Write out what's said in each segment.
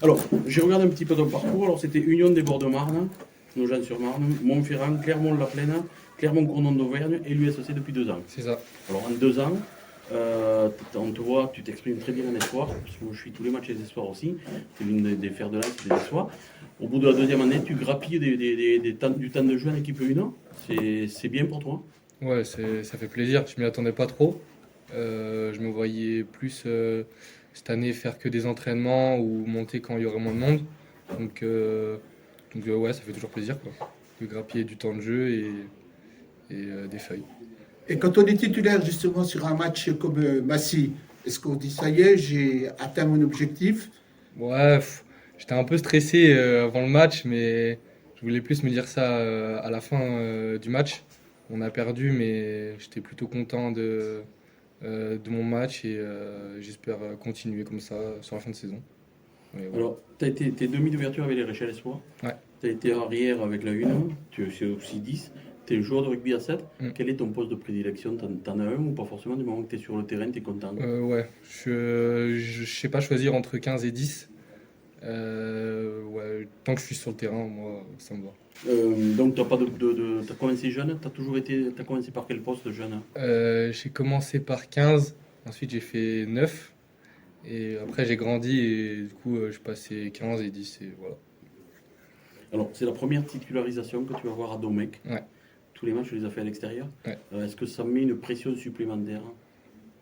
Alors, j'ai regardé un petit peu ton parcours. Alors, c'était Union des Bords-de-Marne, Nogent-sur-Marne, Montferrand, Clermont-la-Plaine, Clermont-Cornon d'Auvergne et l'USC depuis 2 ans. C'est ça. Alors, en 2 ans, on te voit, tu t'exprimes très bien en espoir, parce que moi je suis tous les matchs des espoirs aussi. Tu es l'une des fers de lance des espoirs. Au bout de la deuxième année, tu grappilles du temps de jeu en équipe 1. C'est bien pour toi? Ouais, ça fait plaisir. Je m'y attendais pas trop. Je me voyais plus cette année faire que des entraînements ou monter quand il y aurait moins de monde. Donc, ouais, ça fait toujours plaisir quoi. De grappiller du temps de jeu et des feuilles. Et quand on est titulaire justement sur un match comme Massy, est-ce qu'on dit ça y est, j'ai atteint mon objectif? Ouais, j'étais un peu stressé avant le match, mais je voulais plus me dire ça à la fin du match. On a perdu, mais j'étais plutôt content de mon match et j'espère continuer comme ça sur la fin de saison. Et voilà. Alors, tu as été t'es demi d'ouverture avec les Réchelles Espoirs. Ouais. Tu as été arrière avec la 1. Tu es aussi 10. Tu es joueur de rugby à 7. Mm. Quel est ton poste de prédilection? T'en as un ou pas forcément? Du moment que tu es sur le terrain, tu es content? Ouais, je sais pas choisir entre 15 et 10. Ouais, tant que je suis sur le terrain, moi, ça me va. Donc, t'as commencé jeune? T'as commencé par quel poste jeune? J'ai commencé par 15, ensuite j'ai fait 9, et après j'ai grandi et du coup je passais 15 et 10 et voilà. Alors, c'est la première titularisation que tu vas voir à Domecq. Ouais. Tous les matchs, tu les as fait à l'extérieur. Ouais. Est-ce que ça met une pression supplémentaire?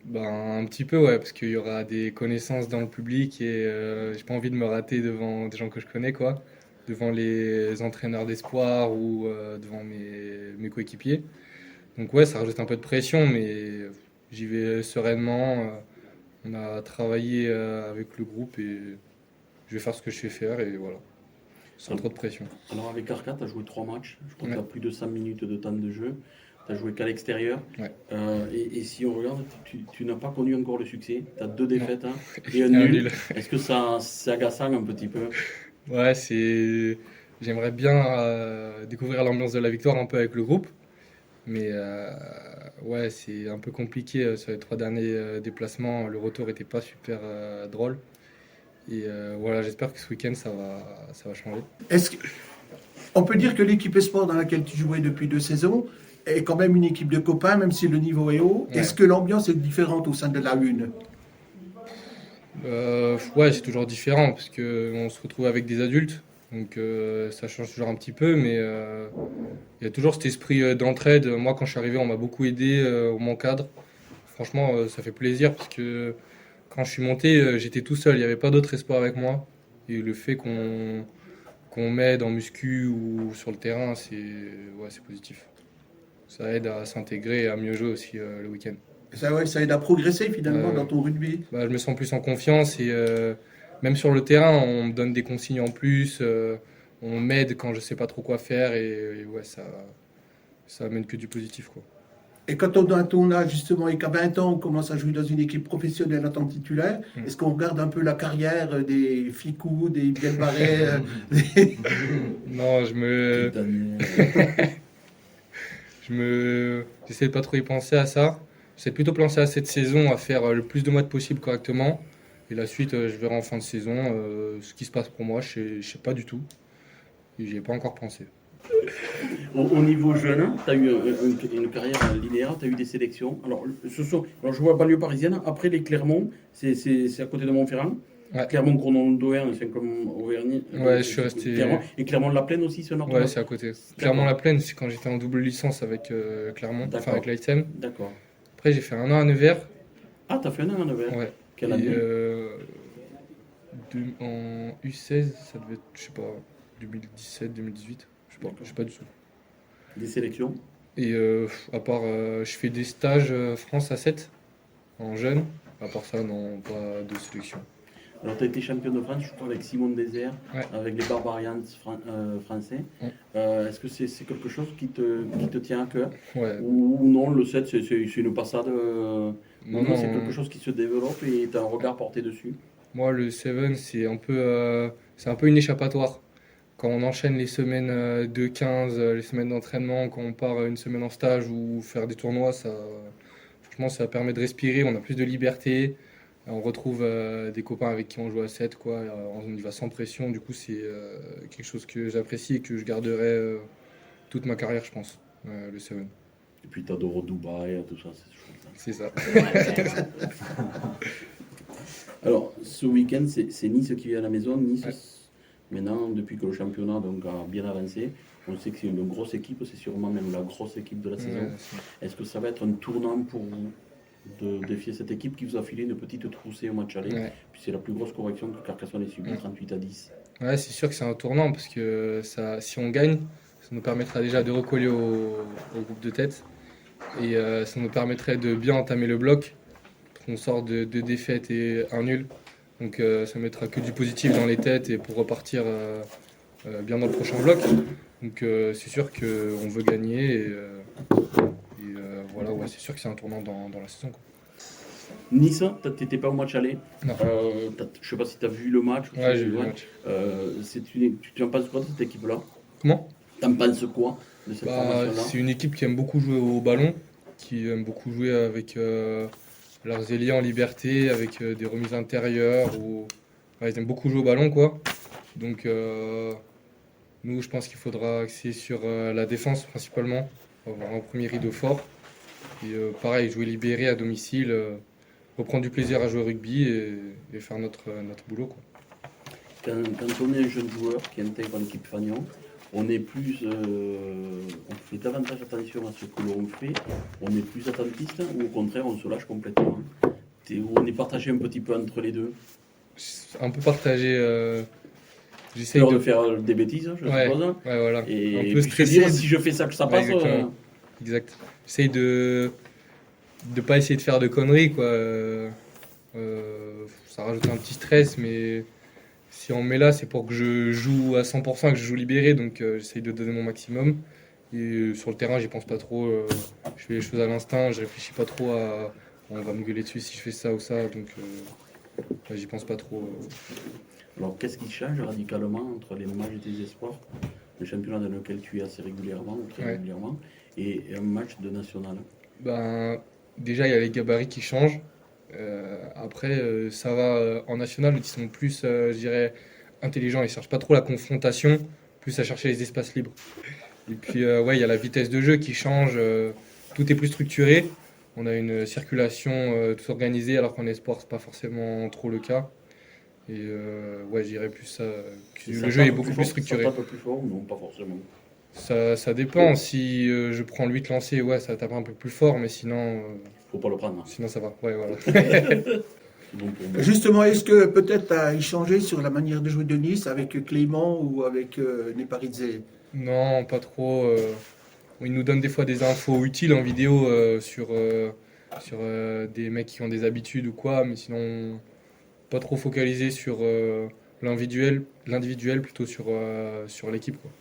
Ben, un petit peu, ouais, parce qu'il y aura des connaissances dans le public et j'ai pas envie de me rater devant des gens que je connais, quoi. Devant les entraîneurs d'espoir ou devant mes coéquipiers. Donc, ouais, ça rajoute un peu de pression, mais j'y vais sereinement. On a travaillé avec le groupe et je vais faire ce que je sais faire et voilà, sans trop de pression. Alors, avec Arca, tu as joué 3 matchs. Je crois que Ouais. tu as plus de 100 minutes de temps de jeu. Tu as joué qu'à l'extérieur. Ouais. Et si on regarde, tu n'as pas connu encore le succès. Tu as 2 défaites et Et un un nul. nul. Est-ce que c'est agaçant un petit peu? Ouais, j'aimerais bien découvrir l'ambiance de la victoire un peu avec le groupe, mais ouais, c'est un peu compliqué sur les 3 derniers déplacements. Le retour était pas super drôle. Et voilà, j'espère que ce week-end ça va changer. Est-ce qu'on peut dire que l'équipe Espoir dans laquelle tu jouais depuis 2 saisons est quand même une équipe de copains, même si le niveau est haut? Ouais. Est-ce que l'ambiance est différente au sein de la 1? Ouais, c'est toujours différent parce que on se retrouve avec des adultes, donc ça change toujours un petit peu, mais il y a toujours cet esprit d'entraide. Moi, quand je suis arrivé, on m'a beaucoup aidé au mon cadre. Franchement, ça fait plaisir parce que quand je suis monté, j'étais tout seul, il n'y avait pas d'autre espoir avec moi. Et le fait qu'on m'aide en muscu ou sur le terrain, c'est positif. Ça aide à s'intégrer et à mieux jouer aussi le week-end. Ça, ouais, ça aide à progresser finalement dans ton rugby. Bah, je me sens plus en confiance et même sur le terrain, on me donne des consignes en plus, on m'aide quand je sais pas trop quoi faire et ouais, ça amène que du positif quoi. Et quand on a ton âge justement et qu'à 20 ans on commence à jouer dans une équipe professionnelle en tant que titulaire, est-ce qu'on regarde un peu la carrière des Ficou, des Biel Barret Non, Daniel. j'essaie de pas trop y penser à ça. J'essaie plutôt de penser à cette saison, à faire le plus de matchs possible correctement. Et la suite, je verrai en fin de saison ce qui se passe pour moi. Je sais pas du tout. Et j'y ai pas encore pensé. Au niveau jeune, tu as eu une carrière linéaire, tu as eu des sélections. Alors, alors, je vois banlieue parisienne. Après, les Clermont, c'est à côté de Montferrand. Ouais. Clermont-Cornon d'Auvergne, c'est comme Auvergne. Ouais, je suis resté. Clermont. Et Clermont-la-Plaine aussi, c'est nord. Ouais, c'est à côté. Clermont-la-Plaine, c'est quand j'étais en double licence avec Clermont, enfin D'accord. avec l'ASM. D'accord. Après, j'ai fait un an à Nevers. Ah, t'as fait un an à Nevers. Ouais. Quelle Et, année? en U16, ça devait être, je sais pas, 2017, 2018. Je sais pas du tout. Des sélections. Et à part, je fais des stages France à 7 en jeune. À part ça, non, pas de sélection. Alors, tu as été champion de France, je crois, avec Simon Désert, Ouais. avec les Barbarians français. Ouais. Est-ce que c'est quelque chose qui te tient à cœur? Ouais. Ou non, le 7, c'est une passade Non, non, c'est non, quelque chose qui se développe et tu as un regard porté dessus. moi, le 7, c'est un peu une échappatoire. Quand on enchaîne les semaines de 15, les semaines d'entraînement, quand on part une semaine en stage ou faire des tournois, franchement, ça permet de respirer, on a plus de liberté. On retrouve des copains avec qui on joue à 7, quoi. On y va sans pression. Du coup, c'est quelque chose que j'apprécie et que je garderai toute ma carrière, je pense, le Seven. Et puis t'adores Dubaï, tout ça, c'est chouette. C'est ça. Alors, ce week-end, c'est Nice qui est à la maison. Nice, Ouais. maintenant, depuis que le championnat donc, a bien avancé, on sait que c'est une grosse équipe, c'est sûrement même la grosse équipe de la saison. Ouais, Est-ce que ça va être un tournant pour vous de défier cette équipe qui vous a filé une petite troussée au match aller? ouais. Puis c'est la plus grosse correction que Carcassonne ait subie, Ouais. 38-10. Ouais, c'est sûr que c'est un tournant parce que ça, si on gagne, ça nous permettra déjà de recoller au groupe de tête et ça nous permettrait de bien entamer le bloc. On sort de deux défaites et un nul, donc ça mettra que du positif dans les têtes et pour repartir bien dans le prochain bloc. Donc c'est sûr qu'on veut gagner voilà, ouais, c'est sûr que c'est un tournant dans la saison, quoi. Nice, t'étais pas au match aller. Non. Je sais pas si tu as vu le match. Ouais, j'ai vu le match. Tu en penses quoi de cette équipe-là? Comment? T'en penses quoi de cette Bah, formation-là? c'est une équipe qui aime beaucoup jouer au ballon, qui aime beaucoup jouer avec leurs ailiers en liberté, avec des remises intérieures. Ouais, ils aiment beaucoup jouer au ballon, quoi. Donc, nous, je pense qu'il faudra axer sur la défense principalement, avoir un premier rideau fort. Et pareil, jouer libéré à domicile, reprendre du plaisir à jouer au rugby et faire notre boulot, quoi. Quand on est un jeune joueur qui intègre l'équipe Fagnon, on est plus, on fait davantage attention à ce que l'on fait, on est plus attentiste ou au contraire on se lâche complètement. On est partagé un petit peu entre les deux. Un peu partagé. J'essaye Peur de de faire des bêtises, je Ouais, suppose. ouais, voilà. Et Un peu puis se stressé. dire, si je fais ça, que ça Ouais, passe. exactement. Exact. J'essaye de pas essayer de faire de conneries, quoi. Ça rajoute un petit stress, mais si on me met là, c'est pour que je joue à 100%, que je joue libéré, donc j'essaye de donner mon maximum. Et sur le terrain, j'y pense pas trop. Je fais les choses à l'instinct, je réfléchis pas trop à on va me gueuler dessus si je fais ça ou ça, donc ouais, j'y pense pas trop. Alors qu'est-ce qui change radicalement entre les matchs des espoirs, le championnat dans lequel tu es assez régulièrement ou très Ouais. régulièrement, et un match de national? Ben, déjà, il y a les gabarits qui changent. Après, ça va en national, ils sont plus, je dirais, intelligents. Ils cherchent pas trop la confrontation, plus à chercher les espaces libres. Et puis, ouais, il y a la vitesse de jeu qui change. Tout est plus structuré. On a une circulation tout organisée, alors qu'en espoir, c'est pas forcément trop le cas. Et ouais, je dirais plus ça, que le jeu est beaucoup plus structuré. Ça tape plus fort ou non, pas forcément. Ça dépend. Si je prends le 8 lancé, ouais, ça tape un peu plus fort, mais sinon, Faut pas le prendre. sinon ça va. Ouais, voilà. C'est bon pour moi. Justement, est-ce que peut-être tu as échangé sur la manière de jouer de Nice avec Clément ou avec Neparidze? Non, pas trop. Il nous donne des fois des infos utiles en vidéo sur des mecs qui ont des habitudes ou quoi, mais sinon, pas trop focalisé sur l'individuel, plutôt sur l'équipe, quoi.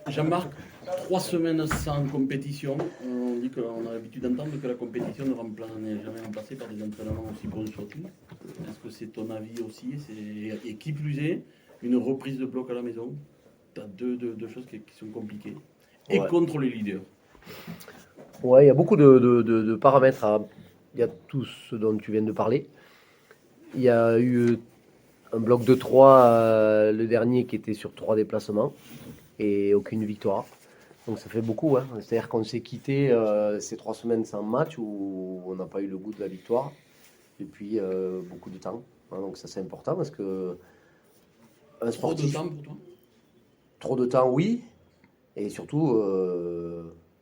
Jean-Marc, 3 semaines sans compétition. On dit qu'on a l'habitude d'entendre que la compétition n'est jamais remplacée par des entraînements aussi bons soient-ils. Est-ce que c'est ton avis aussi? Et qui plus est, une reprise de bloc à la maison. Tu as deux choses qui sont compliquées. Et Ouais. contre les leaders. Ouais, il y a beaucoup de paramètres. Il y a tout ce dont tu viens de parler. Il y a eu un bloc de 3, le dernier qui était sur 3 déplacements et aucune victoire. Donc ça fait beaucoup, hein. C'est-à-dire qu'on s'est quitté ces 3 semaines sans match où on n'a pas eu le goût de la victoire depuis beaucoup de temps. Hein, donc ça c'est important parce que un Trop de sportif, temps pour toi? trop de temps, oui, et surtout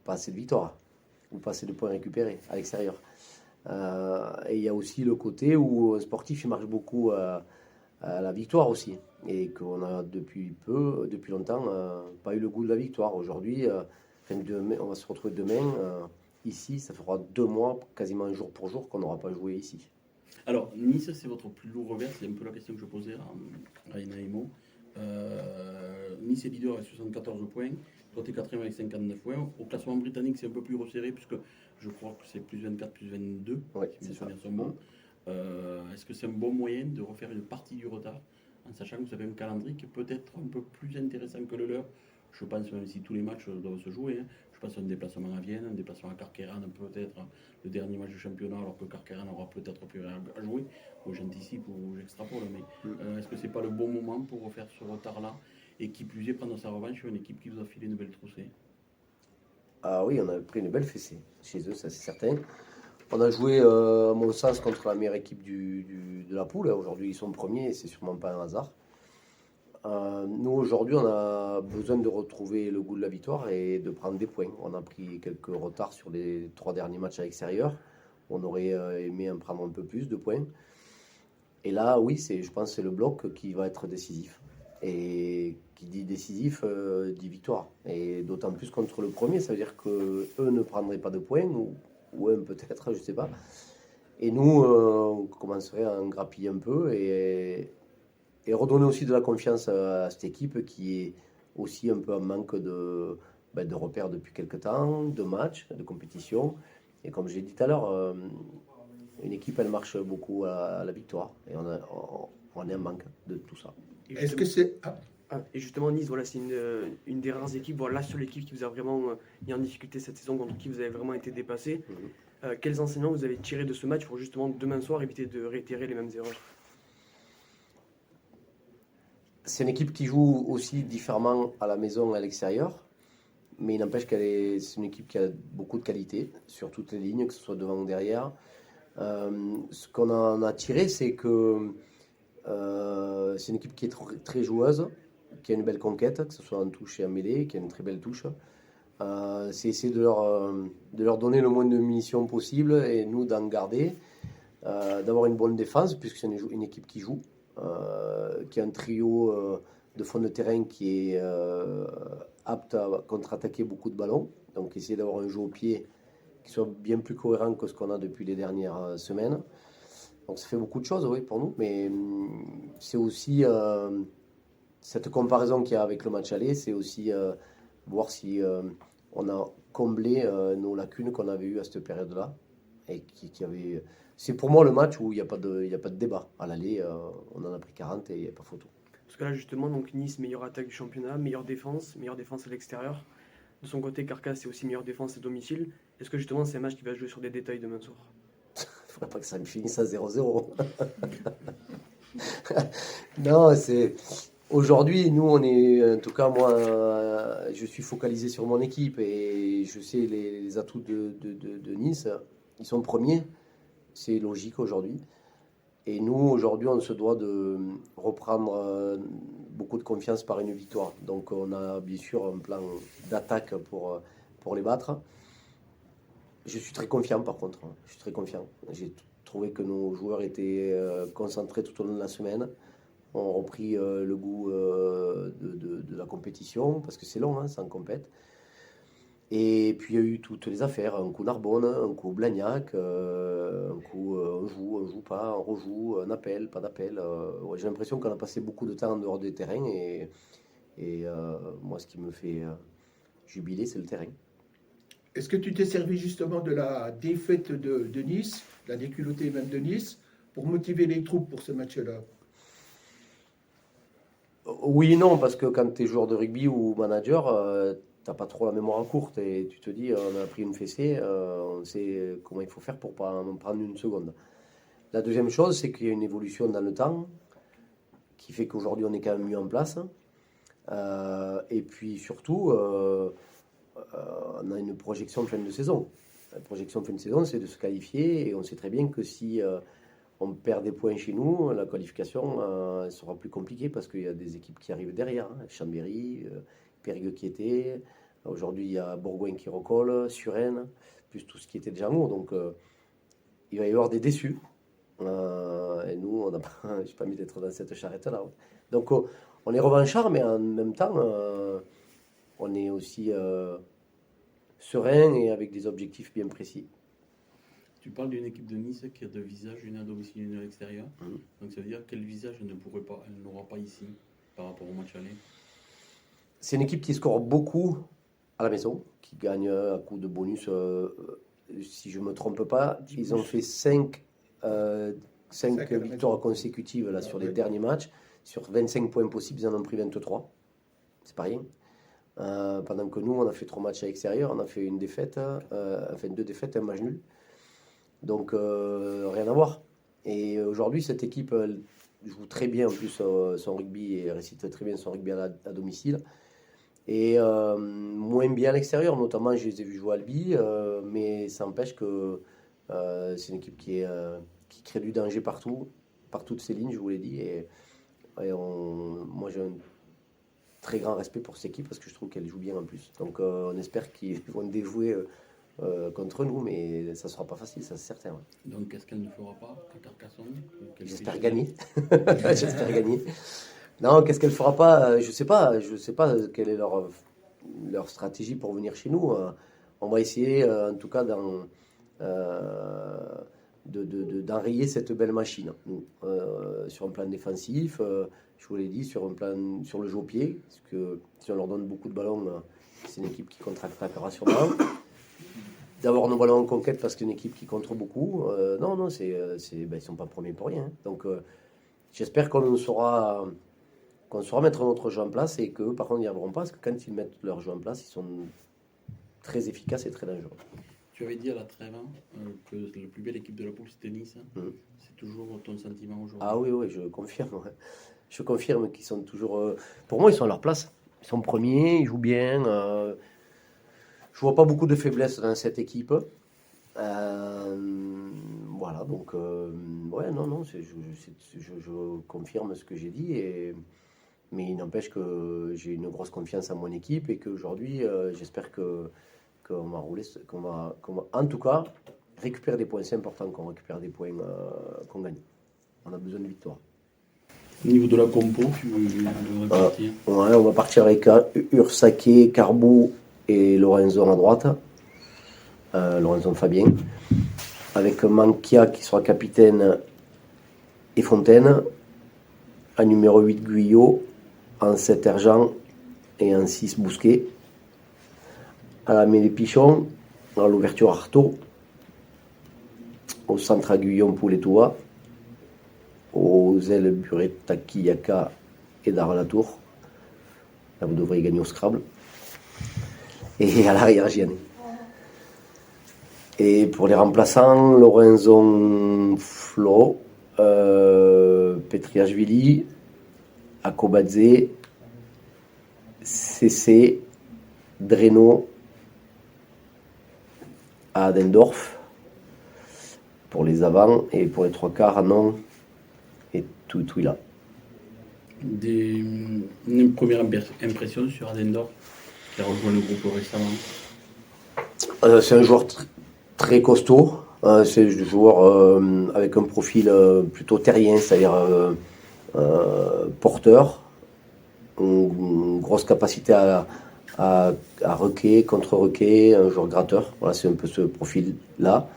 pas assez de victoires ou pas assez de points récupérés à l'extérieur. Et il y a aussi le côté où un sportif il marche beaucoup à la victoire aussi, et qu'on a depuis longtemps, pas eu le goût de la victoire. Aujourd'hui, on va se retrouver demain ici, ça fera 2 mois, quasiment jour pour jour, qu'on n'aura pas joué ici. Alors, Nice, c'est votre plus lourd revers. C'est un peu la question que je posais à Inaimo. Nice est leader avec 74 points. Toi, tu es 4e avec 59 points. Au classement britannique, c'est un peu plus resserré, puisque je crois que c'est plus 24, plus 22. Ouais, Si mes c'est ça. souvenirs sont bons. Est-ce que c'est un bon moyen de refaire une partie du retard, en sachant que vous avez un calendrier qui est peut-être un peu plus intéressant que le leur? Je pense, même si tous les matchs doivent se jouer, hein, Je pense à un déplacement à Vienne, un déplacement à Carqueiranne, peut-être le dernier match du championnat, alors que Carqueiranne aura peut-être plus rien à jouer. Ou j'anticipe ou j'extrapole, mais est-ce que c'est pas le bon moment pour refaire ce retard-là et qui plus est prendre sa revanche sur une équipe qui vous a filé une belle troussée? Ah oui, on a pris une belle fessée chez eux, ça c'est certain. On a joué, à mon sens, contre la meilleure équipe de la poule. Aujourd'hui, ils sont premiers et c'est sûrement pas un hasard. Nous, aujourd'hui, on a besoin de retrouver le goût de la victoire et de prendre des points. On a pris quelques retards sur les 3 derniers matchs à l'extérieur. On aurait aimé en prendre un peu plus de points. Et là, oui, je pense que c'est le bloc qui va être décisif. Et qui dit décisif, dit victoire. Et d'autant plus contre le premier, ça veut dire qu'eux ne prendraient pas de points, ou un peut-être, je ne sais pas. Et nous, on commencerait à en grappiller un peu et redonner aussi de la confiance à cette équipe qui est aussi un peu en manque de repères depuis quelques temps, de matchs, de compétition. Et comme j'ai dit tout à l'heure, une équipe, elle marche beaucoup à la victoire. Et on est en manque de tout ça. Est-ce que c'est... Et justement, Nice, voilà, c'est une des rares équipes, voilà, la seule équipe qui vous a vraiment mis en difficulté cette saison, contre qui vous avez vraiment été dépassé. Quels enseignements vous avez tirés de ce match pour justement demain soir éviter de réitérer les mêmes erreurs? C'est une équipe qui joue aussi différemment à la maison et à l'extérieur, mais il n'empêche c'est une équipe qui a beaucoup de qualité sur toutes les lignes, que ce soit devant ou derrière. Ce qu'on en a tiré, c'est que c'est une équipe qui est très joueuse, qui a une belle conquête, que ce soit en touche et en mêlée, qui a une très belle touche. C'est essayer de leur donner le moins de munitions possible et nous d'en garder, d'avoir une bonne défense, puisque c'est une équipe qui joue, qui a un trio de fond de terrain qui est apte à contre-attaquer beaucoup de ballons. Donc essayer d'avoir un jeu au pied qui soit bien plus cohérent que ce qu'on a depuis les dernières semaines. Donc ça fait beaucoup de choses, oui, pour nous, mais c'est aussi cette comparaison qu'il y a avec le match aller, c'est aussi voir si on a comblé nos lacunes qu'on avait eues à cette période-là. Et qui avait... C'est pour moi le match où il n'y a pas de débat. À l'aller, on en a pris 40 et il n'y a pas photo. Parce que là, justement, donc Nice, meilleure attaque du championnat, meilleure défense à l'extérieur. De son côté, Carcasse, c'est aussi meilleure défense à domicile. Est-ce que justement, c'est un match qui va jouer sur des détails demain soir? Il ne faudrait pas que ça me finisse à 0-0. Non, c'est... Aujourd'hui, nous, on est... En tout cas, moi, je suis focalisé sur mon équipe et je sais les atouts de Nice. Ils sont premiers. C'est logique aujourd'hui. Et nous, aujourd'hui, on se doit de reprendre beaucoup de confiance par une victoire. Donc, on a bien sûr un plan d'attaque pour les battre. Je suis très confiant, par contre. Je suis très confiant. J'ai trouvé que nos joueurs étaient concentrés tout au long de la semaine. On a repris le goût de la compétition, parce que c'est long, hein, sans compète. Et puis il y a eu toutes les affaires, un coup Narbonne, un coup Blagnac, un coup on joue pas, on rejoue, un appel, pas d'appel. Ouais, j'ai l'impression qu'on a passé beaucoup de temps en dehors des terrains et moi ce qui me fait jubiler, c'est le terrain. Est-ce que tu t'es servi justement de la défaite de Nice, la déculottée même de Nice, pour motiver les troupes pour ce match-là? Oui et non, parce que quand tu es joueur de rugby ou manager, t'as pas trop la mémoire courte et tu te dis on a pris une fessée, on sait comment il faut faire pour pas en prendre une seconde. La deuxième chose, c'est qu'il y a une évolution dans le temps qui fait qu'aujourd'hui on est quand même mieux en place. Et puis surtout, on a une projection de fin de saison. La projection de fin de saison, c'est de se qualifier et on sait très bien que si on perd des points chez nous, la qualification sera plus compliquée parce qu'il y a des équipes qui arrivent derrière. Hein. Chambéry, Périgueux qui était. Aujourd'hui, il y a Bourgoin qui recolle, Suresnes, plus tout ce qui était déjà nous. Donc, il va y avoir des déçus. Et nous, on n'a pas, j'ai pas envie d'être dans cette charrette-là. Ouais. Donc, on est revanchard, mais en même temps, on est aussi serein et avec des objectifs bien précis. Tu parles d'une équipe de Nice qui a deux visages, une à domicile et une à l'extérieur. Donc ça veut dire quel visage elle n'aura pas ici par rapport au match aller? C'est une équipe qui score beaucoup à la maison, qui gagne à coup de bonus. Si je ne me trompe pas, ils ont fait 5 victoires consécutives là, sur les derniers matchs. Sur 25 points possibles, ils en ont pris 23. C'est pas rien. pendant que nous, on a fait 3 matchs à l'extérieur, on a fait une défaite, 2 défaites, un match nul. Donc, rien à voir. Et aujourd'hui, cette équipe elle joue très bien en plus son rugby et récite très bien son rugby à domicile. Et moins bien à l'extérieur, notamment je les ai vus jouer à Albi, mais ça n'empêche que c'est une équipe qui crée du danger partout, par toutes ses lignes, je vous l'ai dit. Moi j'ai un très grand respect pour cette équipe parce que je trouve qu'elle joue bien en plus. Donc on espère qu'ils vont déjouer contre nous, mais ça ne sera pas facile, ça c'est certain. Ouais. Donc, qu'est-ce qu'elle ne fera pas à Carcassonne? J'espère gagner. J'espère gagner. Non, qu'est-ce qu'elle fera pas? Je sais pas quelle est leur stratégie pour venir chez nous. On va essayer, en tout cas, d'enrayer cette belle machine. Nous, sur un plan défensif, je vous l'ai dit, sur le jeu au pied, parce que si on leur donne beaucoup de ballons, c'est une équipe qui contre-attaquera sûrement. D'avoir nos ballons en conquête parce qu'une équipe qui contre beaucoup, non, ils sont pas premiers pour rien. Hein. Donc, j'espère qu'on saura mettre notre jeu en place et que, par contre, ils n'y arriveront pas parce que quand ils mettent leur jeu en place, ils sont très efficaces et très dangereux. Tu avais dit à la trêve que la plus belle équipe de la poule c'était Nice. C'est toujours ton sentiment aujourd'hui? Ah oui, je confirme. Ouais. Je confirme qu'ils sont toujours. Pour moi, ils sont à leur place. Ils sont premiers, ils jouent bien. Je vois pas beaucoup de faiblesses dans cette équipe. Voilà, donc ouais, non, je confirme ce que j'ai dit. Mais il n'empêche que j'ai une grosse confiance en mon équipe et qu'aujourd'hui, j'espère qu'on va rouler, qu'on va en tout cas récupérer des points. C'est important qu'on récupère des points, qu'on gagne. On a besoin de victoire. Au niveau de la compo, tu veux partir? Ouais, on va partir avec Ursake, Carbo et Lorenzo à droite. Lorenzo Fabien. Avec Mankia qui sera capitaine et Fontaine. En numéro 8, Guyot. En 7, Erjean. Et en 6, Bousquet. À la mêlée Pichon. À l'ouverture, Artaud. Au centre, à Guyon, Pouletoua. Aux ailes, Buret, Taki, Yaka et Darlatour. Là, vous devriez gagner au Scrabble. Et à l'arrière, Gianni. Et pour les remplaçants, Lorenzo Flo, Petriashvili, Akobadze, CC, Dreno, Adendorf pour les avants et pour les 3/4, non, et tout là. Une première impression sur Adendorf qui a rejoint le groupe récemment? C'est un joueur très costaud. C'est un joueur avec un profil plutôt terrien, c'est-à-dire porteur, une grosse capacité à requer, contre-requer, un joueur gratteur. Voilà, c'est un peu ce profil-là.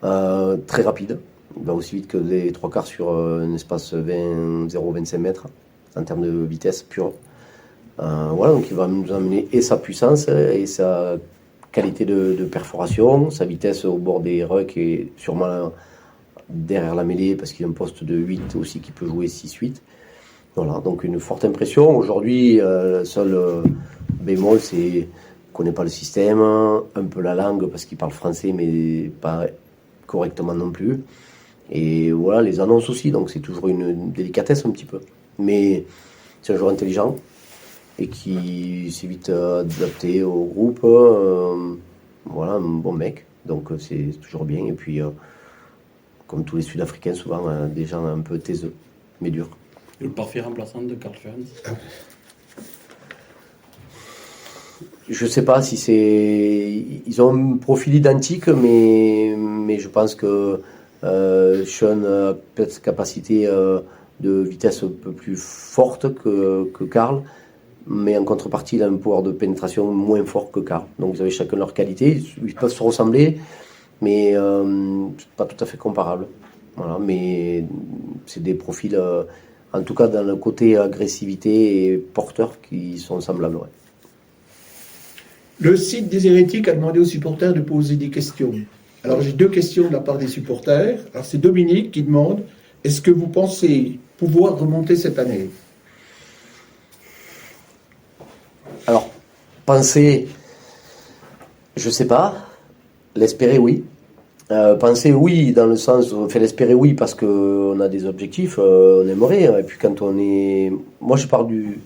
Très rapide. Il va aussi vite que les 3/4 sur un espace 0,25 mètres en termes de vitesse pure. Voilà, donc il va nous amener et sa puissance et sa qualité de perforation, sa vitesse au bord des rucks et sûrement derrière la mêlée parce qu'il a un poste de 8 aussi qui peut jouer 6-8. Voilà, donc une forte impression. Aujourd'hui, seul bémol, c'est qu'il ne connaît pas le système, un peu la langue parce qu'il parle français mais pas correctement non plus. Et voilà, les annonces aussi, donc c'est toujours une délicatesse un petit peu. Mais c'est un joueur intelligent et qui s'est vite adapté au groupe. Voilà, un bon mec, donc c'est toujours bien. Et puis, comme tous les Sud-Africains, souvent des gens un peu taiseux, mais durs. Le parfait remplaçant de Carl Fearns? Je sais pas si c'est... Ils ont un profil identique, mais je pense que Sean a peut-être cette capacité de vitesse un peu plus forte que Carl, mais en contrepartie, il a un pouvoir de pénétration moins fort que Carl. Donc, vous avez chacun leur qualité. Ils peuvent se ressembler, mais pas tout à fait comparables. Voilà, mais c'est des profils, en tout cas dans le côté agressivité et porteur, qui sont semblables. Ouais. Le site des Hérétiques a demandé aux supporters de poser des questions. Alors j'ai 2 questions de la part des supporters. Alors c'est Dominique qui demande, est-ce que vous pensez pouvoir remonter cette année? Alors, Penser, je sais pas. L'espérer, oui. Penser, oui, dans le sens, on fait l'espérer, oui, parce qu'on a des objectifs, on aimerait. Et puis quand on est... Moi, je pars du...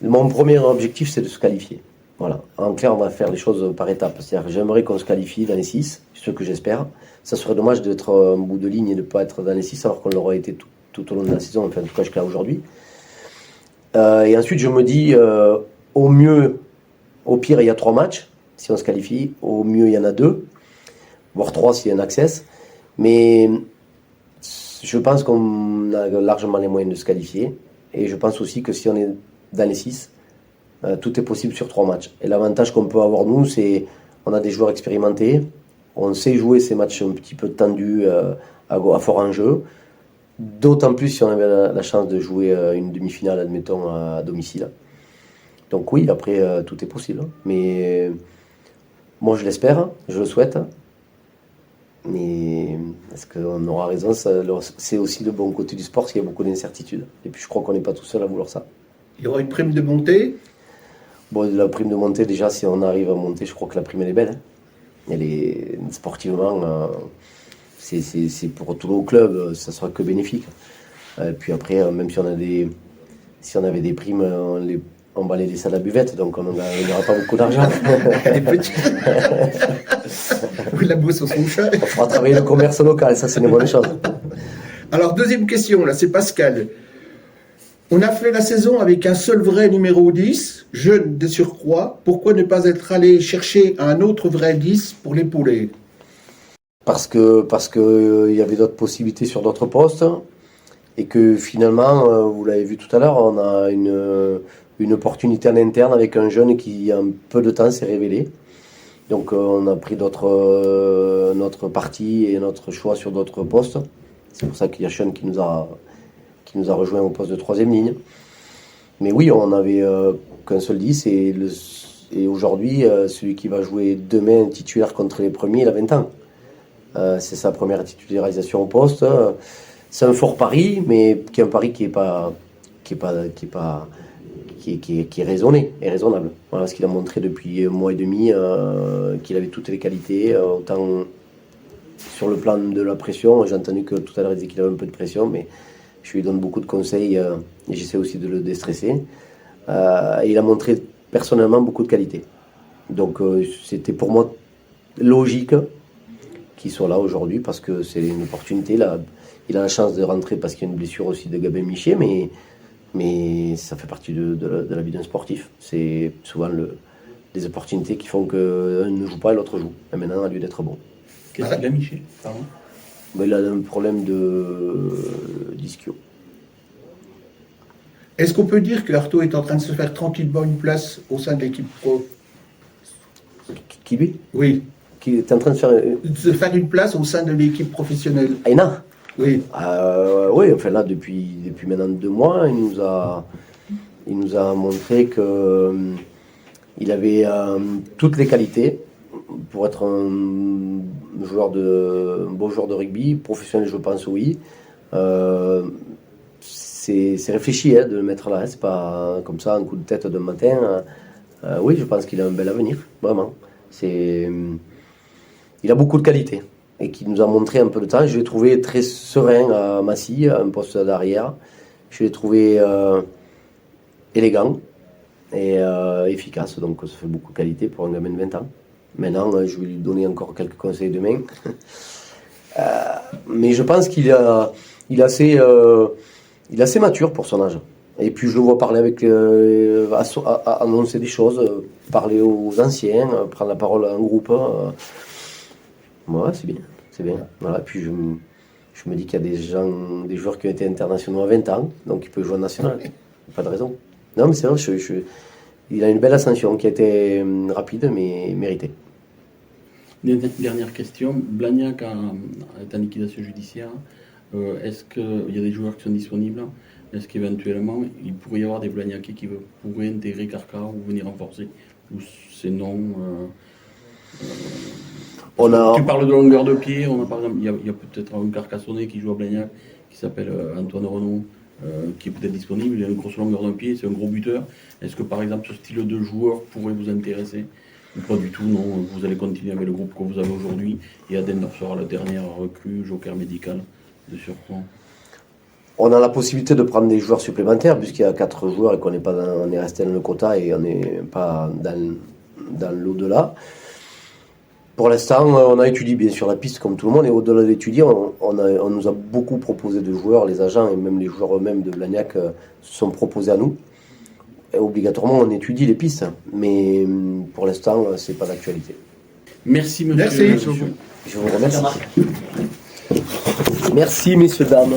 Mon premier objectif, c'est de se qualifier. Voilà. En clair, on va faire les choses par étapes. C'est-à-dire que j'aimerais qu'on se qualifie dans les 6, c'est ce que j'espère. Ça serait dommage d'être en bout de ligne et de ne pas être dans les 6 alors qu'on l'aurait été tout au long de la saison, enfin en tout cas jusqu'à aujourd'hui. Et ensuite, je me dis, au mieux, au pire, il y a 3 matchs, si on se qualifie. Au mieux, il y en a 2, voire 3 s'il y a un access. Mais je pense qu'on a largement les moyens de se qualifier. Et je pense aussi que si on est dans les 6, tout est possible sur 3 matchs. Et l'avantage qu'on peut avoir, nous, c'est on a des joueurs expérimentés. On sait jouer ces matchs un petit peu tendus, à fort enjeu. D'autant plus si on avait la chance de jouer une demi-finale, admettons, à domicile. Donc oui, après, tout est possible. Mais moi, je l'espère, je le souhaite. Mais est-ce qu'on aura raison? C'est aussi le bon côté du sport, parce qu'il y a beaucoup d'incertitudes. Et puis je crois qu'on n'est pas tout seul à vouloir ça. Il y aura une prime de montée. Bon, la prime de montée, déjà, si on arrive à monter, je crois que la prime, elle est belle. Hein. Elle est sportivement, c'est pour tous nos clubs, ça sera que bénéfique. Puis après, même si on avait des primes, on va les laisser à la buvette, donc on n'aura pas beaucoup d'argent. Elle est petite. Oui, la bourse au son chat. On fera travailler le commerce local, ça c'est une bonne chose. Alors, deuxième question, là, c'est Pascal. On a fait la saison avec un seul vrai numéro 10, jeune de surcroît. Pourquoi ne pas être allé chercher un autre vrai 10 pour l'épauler? Parce que il y avait d'autres possibilités sur d'autres postes et que finalement, vous l'avez vu tout à l'heure, on a une opportunité en interne avec un jeune qui en peu de temps s'est révélé. Donc on a pris notre parti et notre choix sur d'autres postes. C'est pour ça qu'il y a Sean qui nous a rejoint au poste de 3e ligne. Mais oui, on n'avait qu'un seul 10 et aujourd'hui, celui qui va jouer demain titulaire contre les premiers, il a 20 ans. C'est sa première titularisation au poste. C'est un fort pari, mais qui est un pari qui est raisonné et raisonnable. Voilà ce qu'il a montré depuis un mois et demi, qu'il avait toutes les qualités, autant sur le plan de la pression. J'ai entendu que tout à l'heure il disait qu'il avait un peu de pression, mais je lui donne beaucoup de conseils et j'essaie aussi de le déstresser. Et il a montré personnellement beaucoup de qualités. Donc c'était pour moi logique qu'il soit là aujourd'hui parce que c'est une opportunité. Là, il a la chance de rentrer parce qu'il y a une blessure aussi de Gabin Miché, mais ça fait partie de la vie d'un sportif. C'est souvent les opportunités qui font qu'un ne joue pas et l'autre joue. Et maintenant, à lui d'être bon. Qu'est-ce qu'il a, Michel? Pardon. Ben, il a un problème d'ischio. Est-ce qu'on peut dire que Artaud est en train de se faire tranquillement une place au sein de l'équipe pro? Qui lui? Oui. Qui est en train de faire... De se faire une place au sein de l'équipe professionnelle? Aina? Oui. Oui, enfin là, depuis maintenant 2 mois, il nous a montré que il avait toutes les qualités pour être un beau joueur de rugby, professionnel, je pense, oui. C'est réfléchi de le mettre là, c'est pas comme ça, un coup de tête d'un matin. Oui, je pense qu'il a un bel avenir, vraiment. Il a beaucoup de qualités et qui nous a montré un peu de temps. Je l'ai trouvé très serein à Massy, à un poste d'arrière. Je l'ai trouvé élégant et efficace, donc ça fait beaucoup de qualité pour un gamin de 20 ans. Maintenant, je vais lui donner encore quelques conseils demain. Mais je pense qu'il est assez mature pour son âge. Et puis je le vois parler annoncer des choses, parler aux anciens, prendre la parole en groupe. Ouais, c'est bien. Voilà. Puis je me dis qu'il y a des joueurs qui ont été internationaux à 20 ans, donc il peut jouer en national. Pas de raison. Non, mais c'est vrai, il a une belle ascension qui a été rapide, mais méritée. Dernière question. Blagnac est en liquidation judiciaire. Est-ce qu'il y a des joueurs qui sont disponibles? Est-ce qu'éventuellement, il pourrait y avoir des Blagnacais qui pourraient intégrer Carcar ou venir renforcer? Ou c'est non Tu parles de longueur de pied. On a, par exemple, il y a peut-être un Carcassonnais qui joue à Blagnac qui s'appelle Antoine Renaud. qui est peut-être disponible. Il a une grosse longueur d'un pied, c'est un gros buteur. Est-ce que par exemple ce style de joueur pourrait vous intéresser? Ou pas du tout, non, vous allez continuer avec le groupe que vous avez aujourd'hui et Adendorf sera la dernière recrue, joker médical de surcroît. On a la possibilité de prendre des joueurs supplémentaires puisqu'il y a 4 joueurs et qu'on n'est pas on est resté dans le quota et on n'est pas dans l'au-delà. Pour l'instant, on a étudié bien sûr la piste comme tout le monde et au-delà d'étudier, on nous a beaucoup proposé de joueurs, les agents et même les joueurs eux-mêmes de Blagnac se sont proposés à nous. Et obligatoirement, on étudie les pistes, mais pour l'instant, c'est pas d'actualité. Merci monsieur. Merci. Monsieur. Je vous remercie. Merci messieurs, dames.